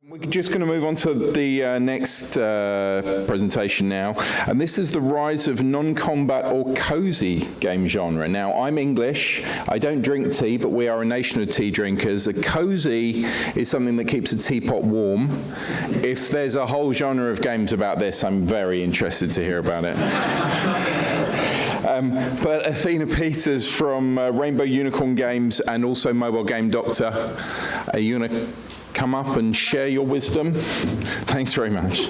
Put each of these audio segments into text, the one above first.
We're just going to move on to the next presentation now, and this is the rise of non-combat or cozy game genre. Now, I'm English, I don't drink tea, but we are a nation of tea drinkers. A cozy is something that keeps a teapot warm. If there's a whole genre of games about this, I'm very interested to hear about it. But Athena Peters from Rainbow Unicorn Games and also Mobile Game Doctor, are you going to come up and share your wisdom? Thanks very much.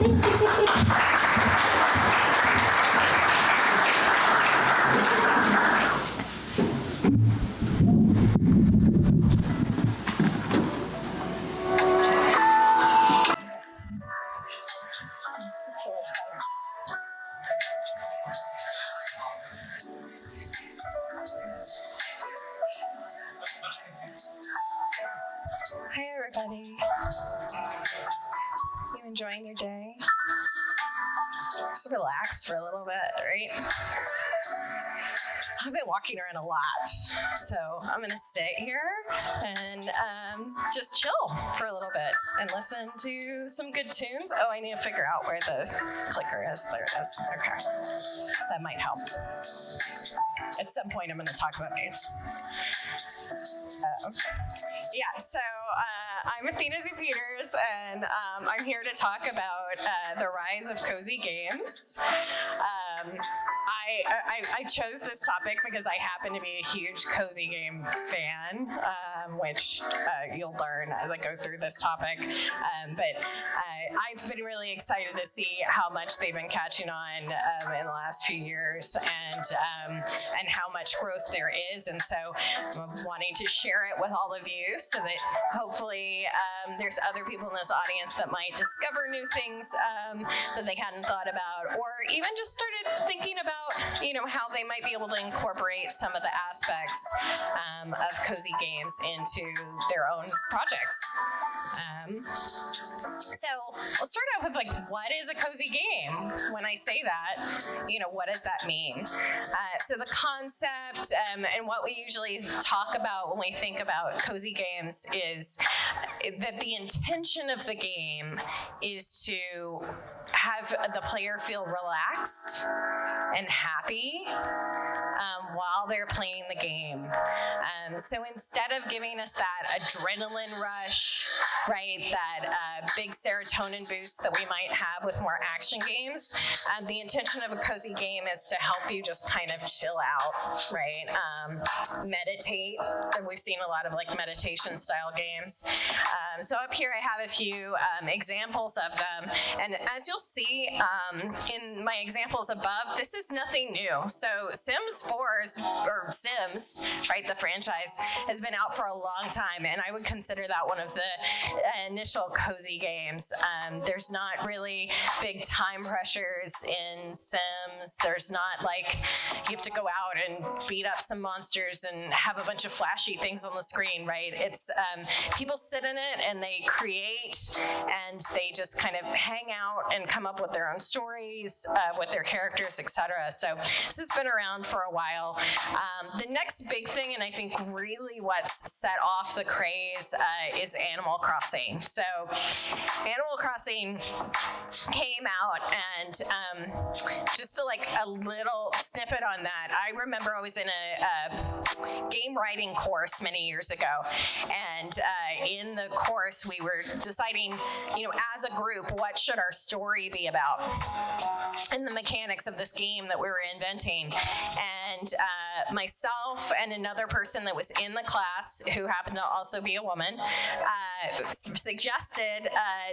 Hi everybody. You enjoying your day? Just relax for a little bit, right? I've been walking around a lot, so I'm gonna sit here and just chill for a little bit and listen to some good tunes. Oh, I need to figure out where the clicker is. There it is. Okay, that might help. At some point, I'm gonna talk about games. Yeah, so I'm Athena Peters, and I'm here to talk about the rise of cozy games. I chose this topic because I happen to be a huge cozy game fan, which you'll learn as I go through this topic. But I've been really excited to see how much they've been catching on in the last few years, and how much growth there is. And so I'm wanting to share it with all of you so that hopefully there's other people in this audience that might discover new things that they hadn't thought about, or even just started thinking about, how they might be able to incorporate some of the aspects of cozy games into their own projects. So we'll start out with what is a cozy game? When I say that, what does that mean? So the concept and what we usually talk about when we think about cozy games is that the intention of the game is to have the player feel relaxed and happy while they're playing the game. So instead of giving us that adrenaline rush, right, that big serotonin boost that we might have with more action games, the intention of a cozy game is to help you just kind of chill out, right? Meditate. We've seen a lot of meditation style games. So up here I have a few examples of them, and as you'll see in my examples above, this is nothing new. So Sims, right, the franchise has been out for a long time, and I would consider that one of the initial cozy games. There's not really big time pressures in Sims. There's not you have to go out and beat up some monsters and have a bunch of flashy things on the screen, right? It's people sit in it and they create, and they just kind of hang out and come up with their own stories with their characters, etc. So this has been around for a while. The next big thing, and I think really what's set off the craze, is Animal Crossing. So Animal Crossing came out, and just a little snippet on that. I remember I was in a game writing course many years ago, and in the course we were deciding, as a group, what should our story be about, and the mechanics of this game that we were inventing. And myself and another person that was in the class, who happened to also be a woman, suggested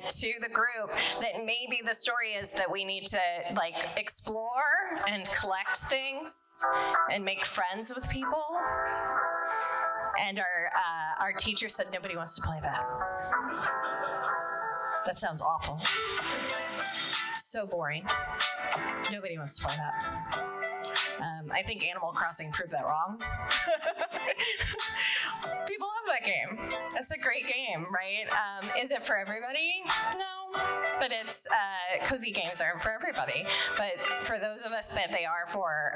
to the group that maybe the story is that we need to explore and collect things and make friends with people. And our teacher said nobody wants to play that. That sounds awful. So boring. Nobody wants to play that. I think Animal Crossing proved that wrong. People love that game. It's a great game, right? Is it for everybody? No, but it's cozy games aren't for everybody. But for those of us that they are for,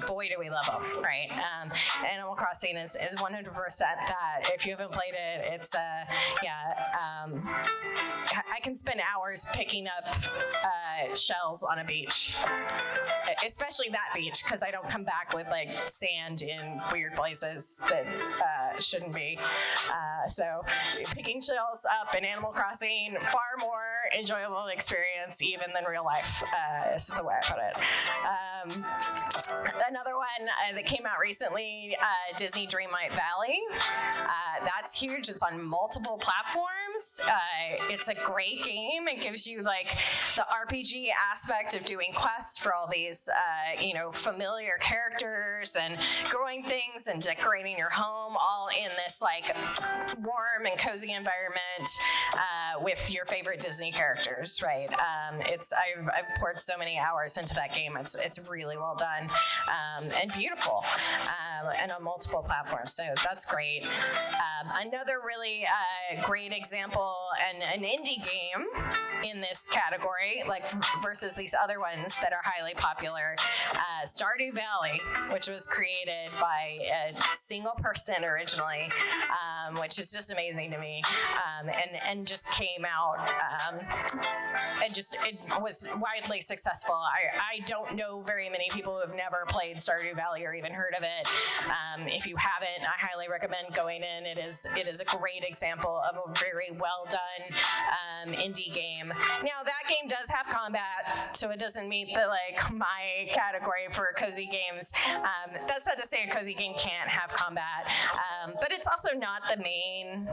boy, do we love them, right? Animal Crossing is 100% that. If you haven't played it, it's I can spend hours picking up shells on a beach, especially that beach, because I don't come back with like sand in weird places that shouldn't be. So picking shells up in Animal Crossing, far more enjoyable experience even than real life, is the way I put it. Another one that came out recently, Disney Dreamlight Valley. That's huge. It's on multiple platforms. It's a great game. It gives you like the RPG aspect of doing quests for all these, familiar characters and growing things and decorating your home, all in this like warm and cozy environment with your favorite Disney characters, right? I've poured so many hours into that game. It's really well done and beautiful, and on multiple platforms. So that's great. Another really great example and an indie game in this category, like versus these other ones that are highly popular, Stardew Valley, which was created by a single person originally, which is just amazing to me, and just came out, it was widely successful. I don't know very many people who have never played Stardew Valley or even heard of it. If you haven't, I highly recommend going in. It is a great example of a very well done indie game. Now that game does have combat, so it doesn't meet the my category for cozy games. That's not to say a cozy game can't have combat, but it's also not the main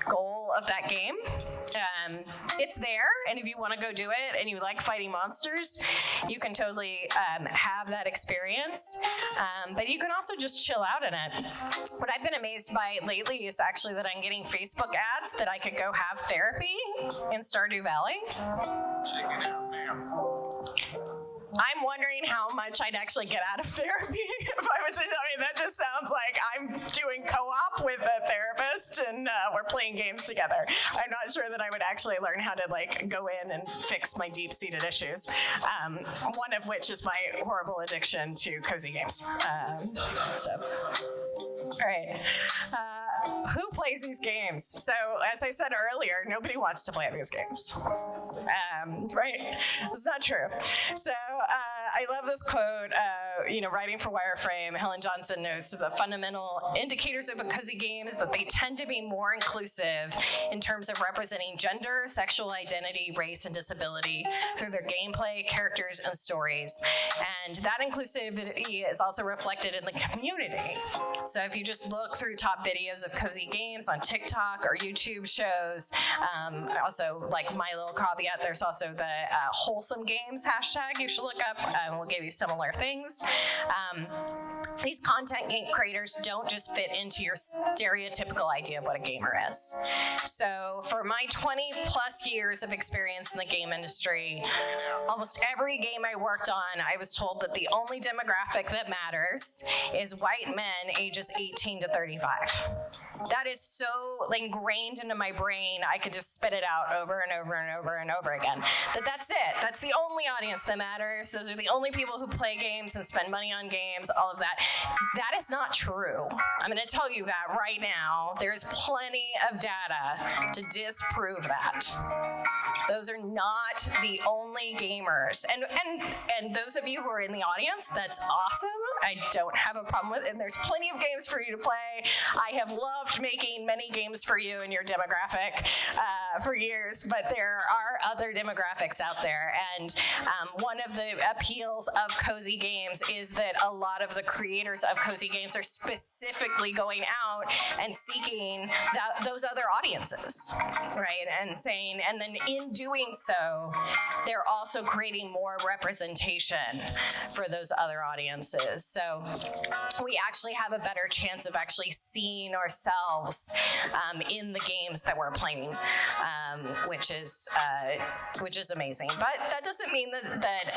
goal of that game. It's there, and if you want to go do it and you like fighting monsters, you can totally have that experience, but you can also just chill out in it. What I've been amazed by lately is actually that I'm getting Facebook ads that I could go have therapy in Stardew Valley. Check it out, ma'am. I'm wondering how much I'd actually get out of therapy if I was. That just sounds like I'm doing co-op with a therapist and we're playing games together. I'm not sure that I would actually learn how to go in and fix my deep-seated issues. One of which is my horrible addiction to cozy games. All right. Who plays these games? So, as I said earlier, nobody wants to play these games. Right? It's not true. So, I love this quote, writing for Wireframe, Helen Johnson notes the fundamental indicators of a cozy game is that they tend to be more inclusive in terms of representing gender, sexual identity, race, and disability through their gameplay, characters, and stories. And that inclusivity is also reflected in the community. So if you just look through top videos of cozy games on TikTok or YouTube shows, also like my little caveat, there's also the wholesome games hashtag you should look up. We'll give you similar things. These content creators don't just fit into your stereotypical idea of what a gamer is. So for my 20 plus years of experience in the game industry, almost every game I worked on, I was told that the only demographic that matters is white men ages 18 to 35. That is so ingrained into my brain, I could just spit it out over and over and over and over again. That's it. That's the only audience that matters. Those are the only people who play games and spend money on games, all of that. That is not true. I'm going to tell you that right now. There's plenty of data to disprove that. Those are not the only gamers. And those of you who are in the audience, that's awesome. I don't have a problem with it. And there's plenty of games for you to play. I have loved making many games for you and your demographic for years, but there are other demographics out there. And one of the appeals of cozy games is that a lot of the creators of cozy games are specifically going out and seeking those other audiences, right? And then in doing so, they're also creating more representation for those other audiences. So we actually have a better chance of actually seeing ourselves in the games that we're playing, which is amazing. But that doesn't mean that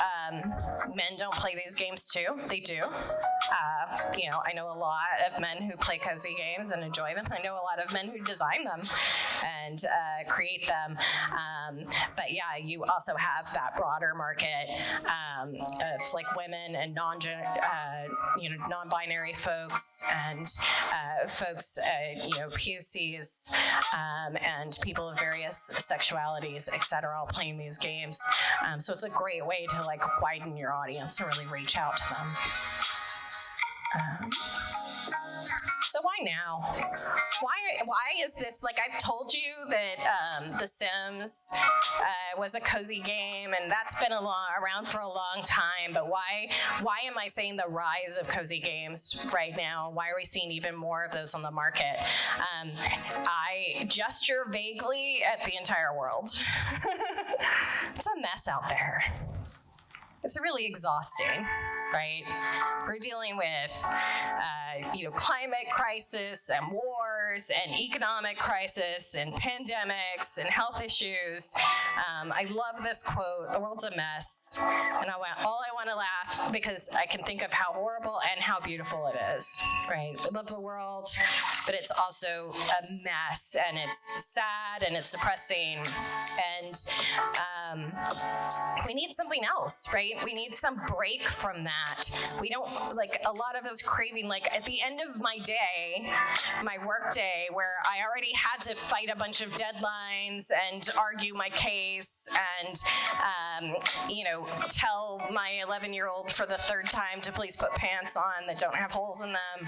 men don't play these games too. They do. I know a lot of men who play cozy games and enjoy them. I know a lot of men who design them and create them. But yeah, you also have that broader market of like women and non-binary folks and folks, POCs, and people of various sexualities, et cetera, all playing these games. So it's a great way to like widen your audience and really reach out to them. So why now? Why is this, like, I've told you that The Sims was a cozy game, and that's been around for a long time, but why am I saying the rise of cozy games right now? Why are we seeing even more of those on the market? I gesture vaguely at the entire world. It's a mess out there. It's really exhausting, right? We're dealing with, climate crisis and wars and economic crisis and pandemics and health issues. I love this quote, "The world's a mess." And all I want to laugh because I can think of how horrible and how beautiful it is, right? We love the world, but it's also a mess, and it's sad, and it's depressing, and we need something else, right? We need some break from that. We don't, like, a lot of us craving, like, at the end of my day, my work day, where I already had to fight a bunch of deadlines and argue my case and, tell my 11-year-old for the third time to please put pants on that don't have holes in them.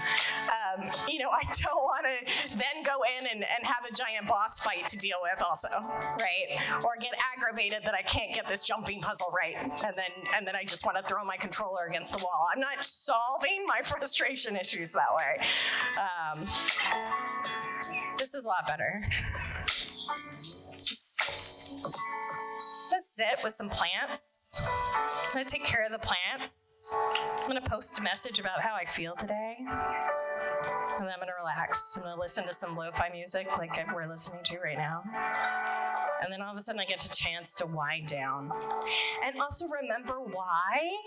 I don't want to then go in and have a giant boss fight to deal with also, right? Or get aggravated that I can't get this jumping puzzle right, and then I just want to throw my controller against the wall. I'm not solving my frustration issues that way. This is a lot better. Just sit with some plants. I'm going to take care of the plants. I'm going to post a message about how I feel today. And then I'm going to relax. I'm going to listen to some lo-fi music like we're listening to right now. And then all of a sudden I get a chance to wind down. And also remember why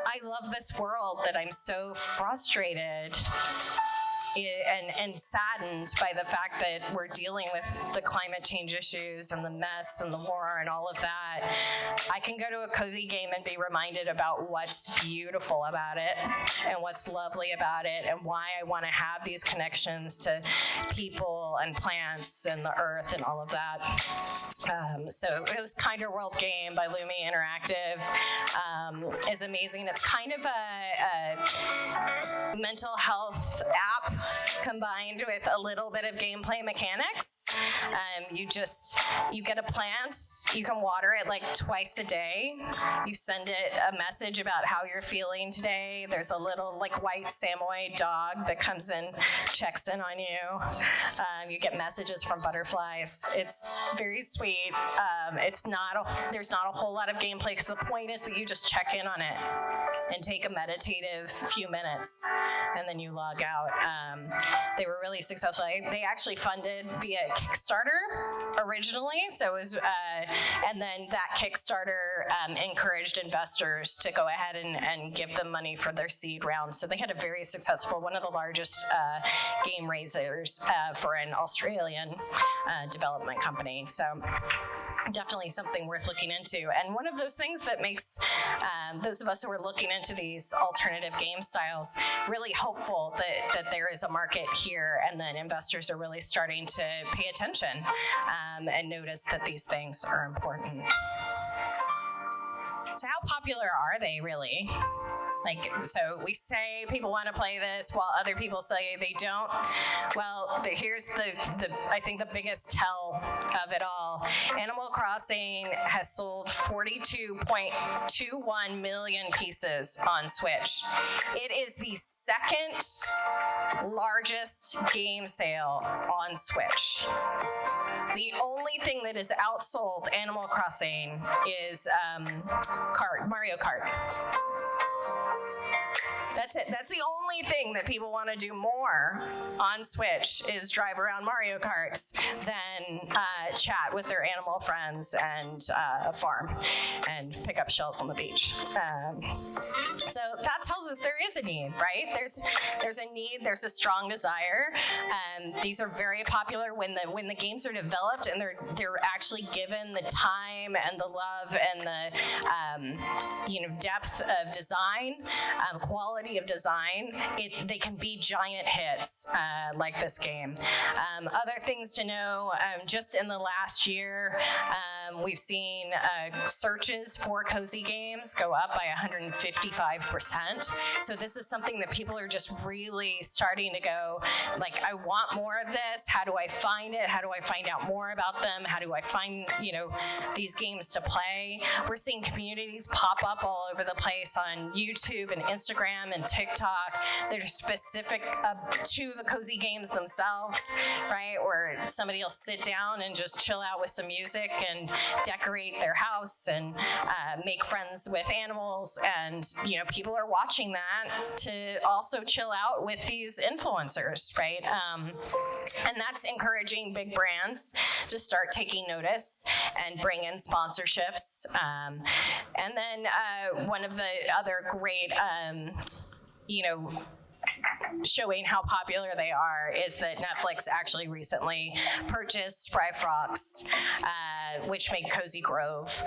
I love this world, that I'm so frustrated and saddened by the fact that we're dealing with the climate change issues and the mess and the war and all of that. I can go to a cozy game and be reminded about what's beautiful about it and what's lovely about it and why I want to have these connections to people and plants and the earth and all of that. So this Kinder World game by Lumi Interactive is amazing. It's kind of a mental health app combined with a little bit of gameplay mechanics. You get a plant, you can water it like twice a day. You send it a message about how you're feeling today. There's a little like white Samoyed dog that comes in, checks in on you. You get messages from butterflies. It's very sweet. There's not a whole lot of gameplay because the point is that you just check in on it and take a meditative few minutes and then you log out. They were really successful. They actually funded via Kickstarter originally, so it was, and then that Kickstarter encouraged investors to go ahead and give them money for their seed round. So they had a very successful, one of the largest game raisers for an Australian development company. So definitely something worth looking into. And one of those things that makes those of us who are looking into these alternative game styles really hopeful that there is a market here and that investors are really starting to pay attention and notice that these things are important. So how popular are they really? So we say people want to play this while other people say they don't. Well, here's I think the biggest tell of it all. Animal Crossing has sold 42.21 million pieces on Switch. It is the second largest game sale on Switch. The only thing that has outsold Animal Crossing is Mario Kart. That's it. That's the only thing that people want to do more on Switch is drive around Mario Karts than chat with their animal friends and farm and pick up shells on the beach. So that tells us there is a need, right? There's a need. There's a strong desire. These are very popular when the games are developed and they're actually given the time and the love and the depth of design, quality of design. They can be giant hits like this game. Other things to know: just in the last year, we've seen searches for cozy games go up by 155%. So this is something that people are just really starting to go, like, I want more of this. How do I find it? How do I find out more about them? How do I find, these games to play? We're seeing communities pop up all over the place on YouTube and Instagram and TikTok. They're specific to the cozy games themselves, right? Or somebody will sit down and just chill out with some music and decorate their house and make friends with animals. And, people are watching that to also chill out with these influencers, right? And that's encouraging big brands to start taking notice and bring in sponsorships. And then one of the other great, showing how popular they are is that Netflix actually recently purchased Spry Fox, which made Cozy Grove,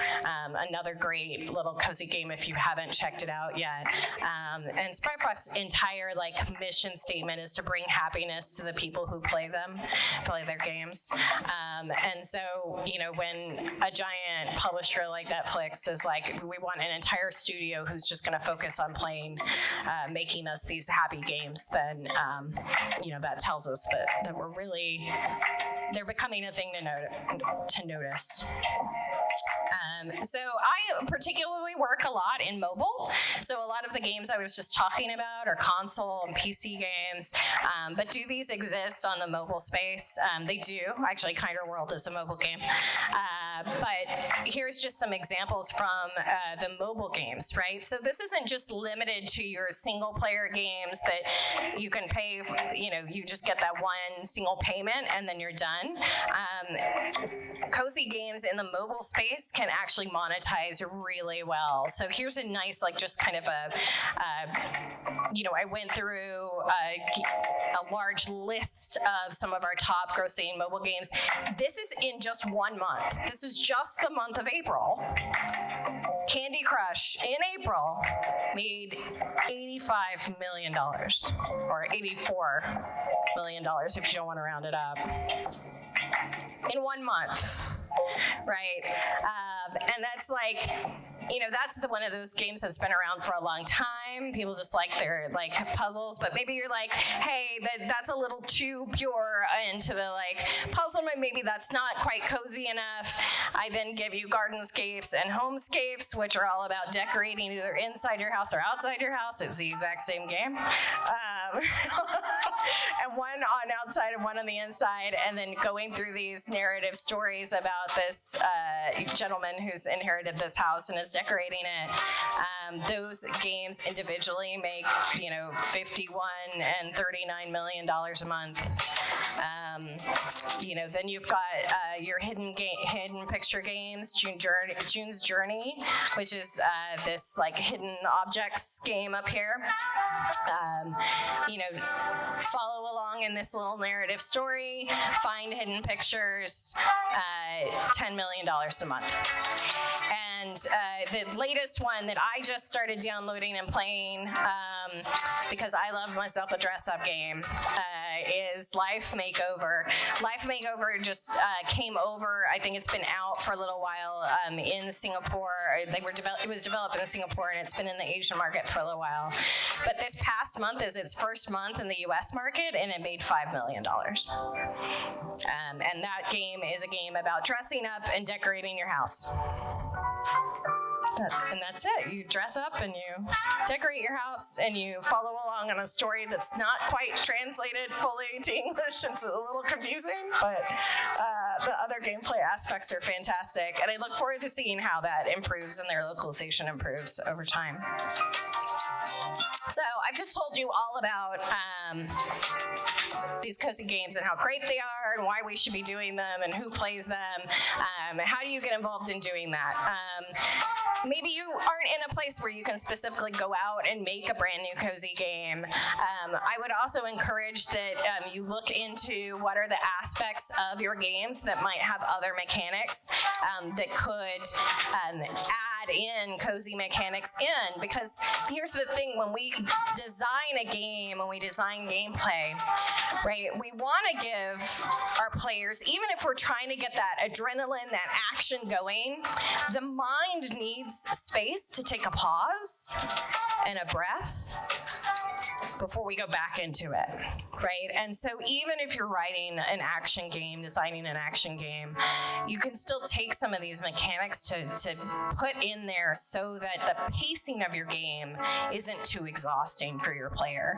another great little cozy game if you haven't checked it out yet. And Spry Fox's entire mission statement is to bring happiness to the people who play their games. And so, when a giant publisher like Netflix is like, we want an entire studio who's just going to focus on playing, making us these happy games, then that tells us that we're really, they're becoming a thing to notice. So I particularly work a lot in mobile. So a lot of the games I was just talking about are console and PC games. But do these exist on the mobile space? They do. Actually, Kinder World is a mobile game. But here's just some examples from the mobile games, right? So this isn't just limited to your single player games that you can pay, you just get that one single payment and then you're done. Cozy games in the mobile space can actually monetize really well. So here's a nice, just kind of I went through a large list of some of our top grossing mobile games. This is in just 1 month. This is just the month of April. Candy Crush in April made $85 million, or $84 million if you don't want to round it up, in 1 month. Right? And that's that's one of those games that's been around for a long time. People just like their puzzles, but maybe you're like, hey, that's a little too pure into the puzzle, maybe that's not quite cozy enough. I then give you Gardenscapes and Homescapes, which are all about decorating either inside your house or outside your house. It's the exact same game. And one on outside and one on the inside, and then going through these narrative stories about this gentleman who's inherited this house and is decorating it. Those games individually make, $51 and $39 million a month. Then you've got your hidden picture games, June's Journey, which is this hidden objects game up here. Follow along in this little narrative story, find hidden pictures, $10 million a month. And the latest one that I just started downloading and playing, because I love myself a dress-up game, is Life Makeover. Life Makeover just came over. I think it's been out for a little while in Singapore. It was developed in Singapore, and it's been in the Asian market for a little while. But this past month is its first month in the U.S. market, and it made $5 million. And that game is a game about dressing up and decorating your house. And that's it. You dress up and you decorate your house and you follow along on a story that's not quite translated fully to English. It's a little confusing, but the other gameplay aspects are fantastic. And I look forward to seeing how that improves and their localization improves over time. So I've just told you all about these cozy games and how great they are and why we should be doing them and who plays them. How do you get involved in doing that? Maybe you aren't in a place where you can specifically go out and make a brand new cozy game. I would also encourage that you look into what are the aspects of your games that might have other mechanics that could add in cozy mechanics in, because here's the thing, when we design a game, when we design gameplay, right, we want to give our players, even if we're trying to get that adrenaline, that action going, the mind needs space to take a pause and a breath before we go back into it, right? And so even if you're writing an action game, designing an action game, you can still take some of these mechanics to put in there so that the pacing of your game isn't too exhausting for your player.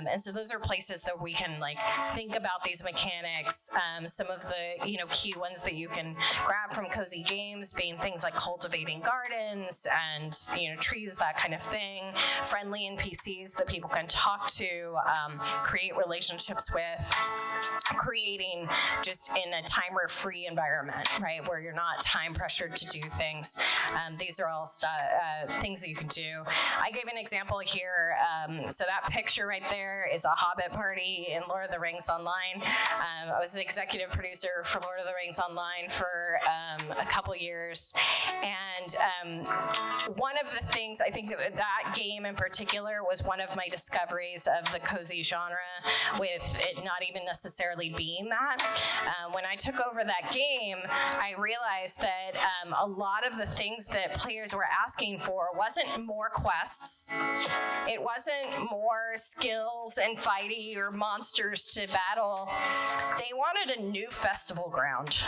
And so those are places that we can like think about these mechanics. Some of the key ones that you can grab from cozy games being things like cultivating gardens and trees, that kind of thing. Friendly NPCs that people can talk to, create relationships with, creating just in a timer-free environment, right, where you're not time pressured to do things. These are all things that you can do. I gave an example here. So that picture right there is a Hobbit party in Lord of the Rings Online. I was an executive producer for Lord of the Rings Online for a couple years. And one of the things, I think that game in particular was one of my discoveries of the cozy genre, with it not even necessarily being that. When I took over that game, I realized that a lot of the things that players were asking for wasn't more quests. It wasn't more skills and fighty or monsters to battle. They wanted a new festival ground.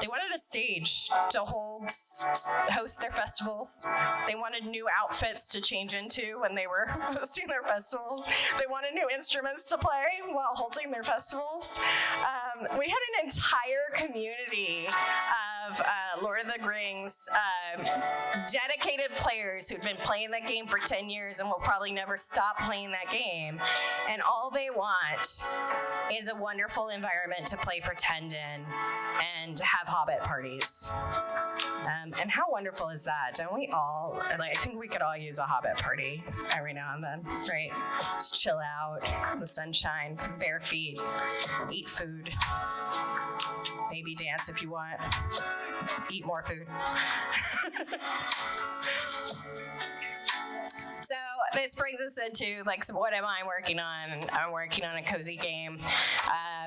They wanted a stage to host their festivals. They wanted new outfits to change into when they were hosting their festivals. They wanted new instruments to play while holding their festivals. We had an entire community of Lord of the Rings dedicated players who'd been playing that game for 10 years and will probably never stop playing that game. And all they want is a wonderful environment to play pretend in and have Hobbit parties. And how wonderful is that? Don't we all, I think we could all use a Hobbit party every now and then, right? Just chill out in the sunshine, bare feet, eat food, maybe dance if you want, eat more food. So this brings us into so what am I working on? I'm working on a cozy game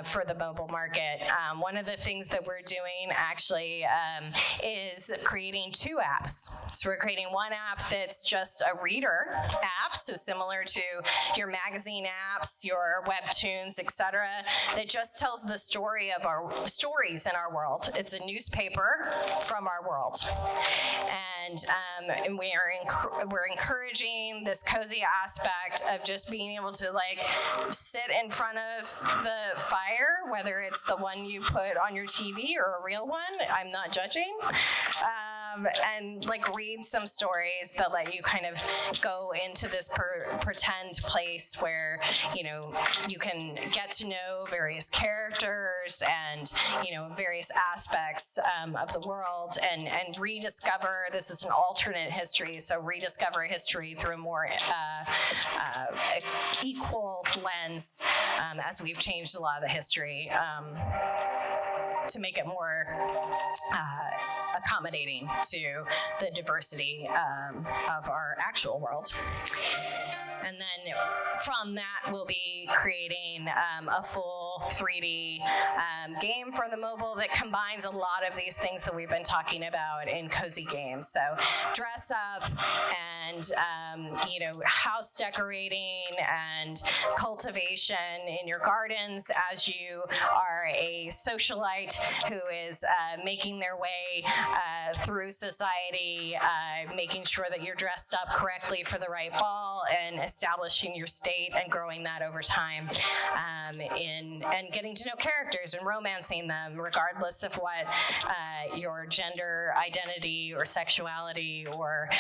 for the mobile market. One of the things that we're doing actually is creating two apps. So we're creating one app that's just a reader app, so similar to your magazine apps, your webtoons, etc., that just tells the story of our stories in our world. It's a newspaper from our world. And we're encouraging this cozy aspect of just being able to sit in front of the fire, whether it's the one you put on your TV or a real one. I'm not judging. And read some stories that let you kind of go into this pretend place where you can get to know various characters and various aspects of the world and rediscover. This is an alternate history, so rediscover history through a more equal lens as we've changed a lot of the history to make it more accommodating to the diversity of our actual world. And then from that, we'll be creating a full 3D game for the mobile that combines a lot of these things that we've been talking about in cozy games. So dress up and, house decorating and cultivation in your gardens as you are a socialite who is making their way through society, making sure that you're dressed up correctly for the right ball, and establishing your state and growing that over time, and getting to know characters and romancing them, regardless of what your gender identity or sexuality or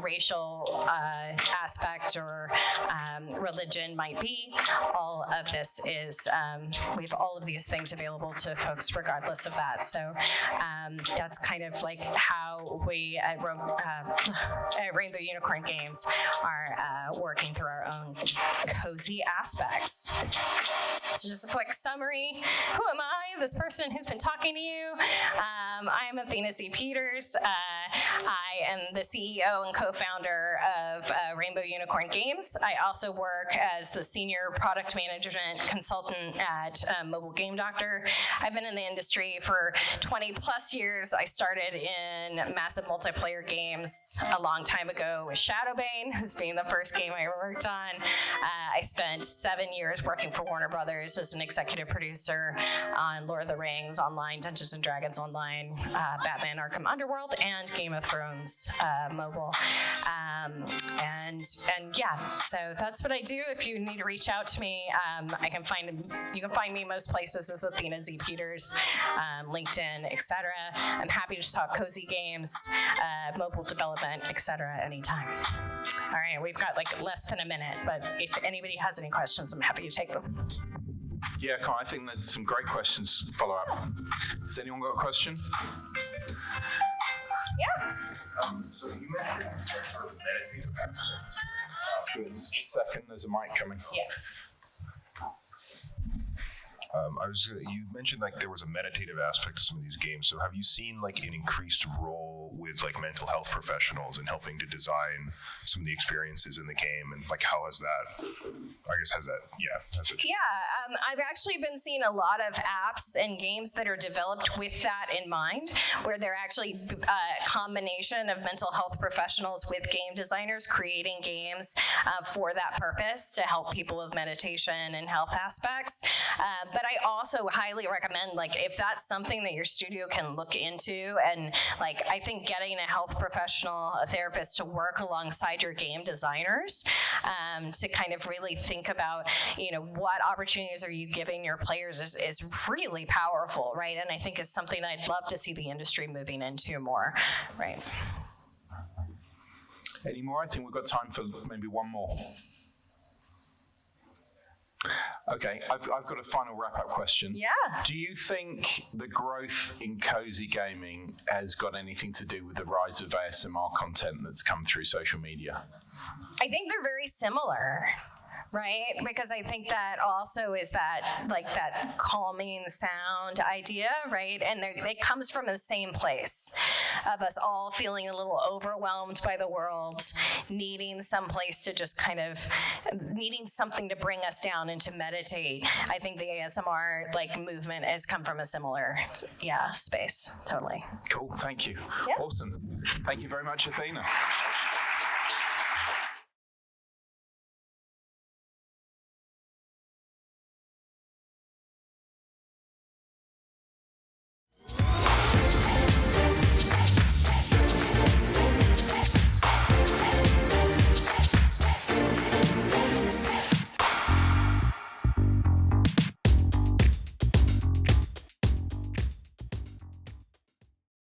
racial aspect or religion might be. All of this is we have all of these things available to folks regardless of that. So that's kind of like how we at Rainbow Unicorn Games are working through our own cozy aspects. So just a quick summary. Who am I? This person who's been talking to you. I'm Athena Peters. I am the CEO and co-founder of Rainbow Unicorn Games. I also work as the senior product management consultant at Mobile Game Doctor. I've been in the industry for 20 plus years. I started in massive multiplayer games a long time ago with Shadowbane, who's being the first game I ever worked on. I spent 7 years working for Warner Brothers as an executive producer on Lord of the Rings Online, Dungeons and Dragons Online, Batman Arkham Underworld, and Game of Thrones mobile. And yeah, so that's what I do. If you need to reach out to me, you can find me most places as Athena Z. Peters, LinkedIn, etc. I'm happy to talk cozy games, mobile development, etc. anytime. All right, we've got like less than a minute, but if anybody has any questions, I'm happy to take them. Yeah, I think there's some great questions to follow up. Has anyone got a question? Yeah. So you mentioned sort of meditative Second, there's a mic coming. Yeah. You mentioned like there was a meditative aspect to some of these games. So have you seen like an increased role with like mental health professionals in helping to design some of the experiences in the game, and like how has that? I've actually been seeing a lot of apps and games that are developed with that in mind, where they're actually a combination of mental health professionals with game designers creating games for that purpose to help people with meditation and health aspects. But I also highly recommend, like, if that's something that your studio can look into, and like, I think getting a health professional, a therapist to work alongside your game designers to kind of really think about, what opportunities are you giving your players is really powerful, right? And I think it's something I'd love to see the industry moving into more, right? Any more? I think we've got time for maybe one more. Okay, I've got a final wrap-up question. Yeah. Do you think the growth in cozy gaming has got anything to do with the rise of ASMR content that's come through social media? I think they're very similar, right? Because I think that also is that, like, that calming sound idea, right? And it comes from the same place of us all feeling a little overwhelmed by the world, needing some place to just kind of, needing something to bring us down and to meditate. I think the ASMR, like, movement has come from a similar, space, totally. Cool, thank you. Yeah. Awesome. Thank you very much, Athena.